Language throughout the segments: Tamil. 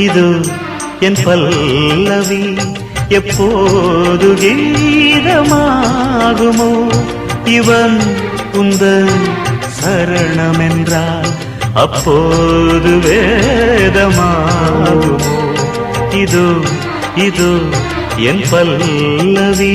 இது என் பல்லவி எப்போது கீதமாகுமோ இவன் உந்தன் சரணமென்றால் அப்போது வேதமாகுமோ இது இது என் பல்லவி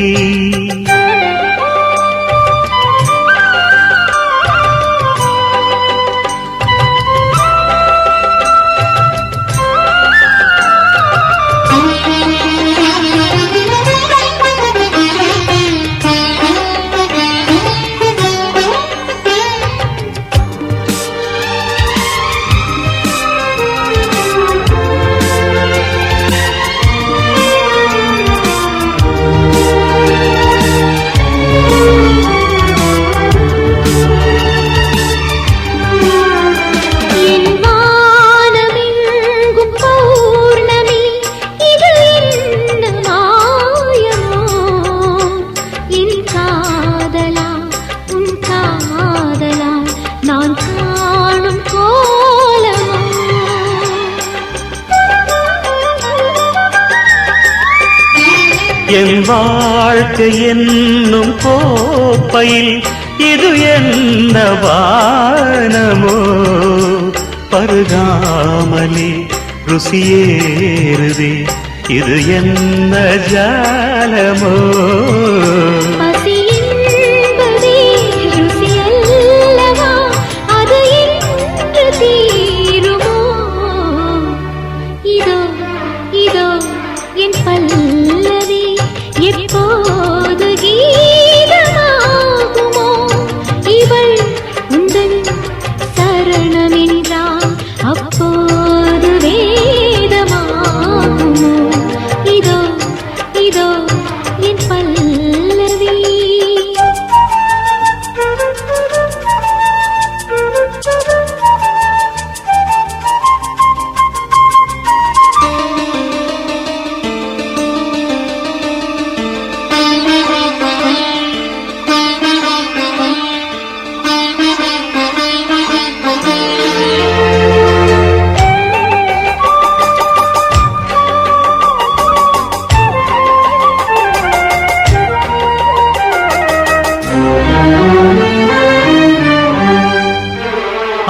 என் வாழ்க்கை என்னும் கோப்பையில் இது என்ன வானமோ பருகாமலே ருசியேறுதே இது என்ன ஜாலமோ என் பல்லவி எப்போது கீதமாகுமோ இவள் உந்தன் சரணமென்றால் அப்போது வேதமாகுமோ இதோ இதோ என் பல்லவி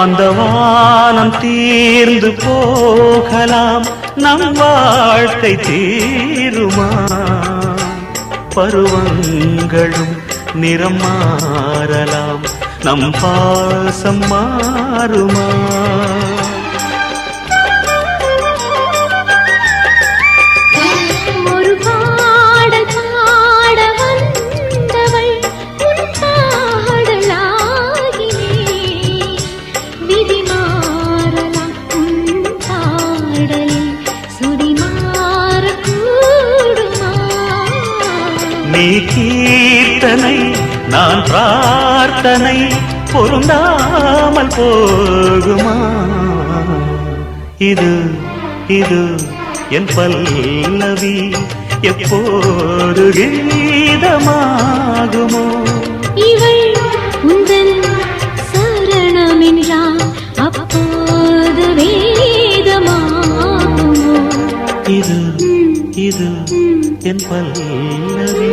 அந்த வானம் தீர்ந்து போகலாம் நம் வாழ்க்கை தீருமா பருவங்களும் நிறம் மாறலாம் நம் பாசம் மாறுமா நீ கீர்த்தனை நான் பிரார்த்தனை பொருந்தாமல் போகுமா இது இது என் பல்லவி எப்போது கீதமாகுமோ இவள் உந்தன் சரணமென்றால் அப்போது வேதமாகுமோ இது இது என் பல்லவி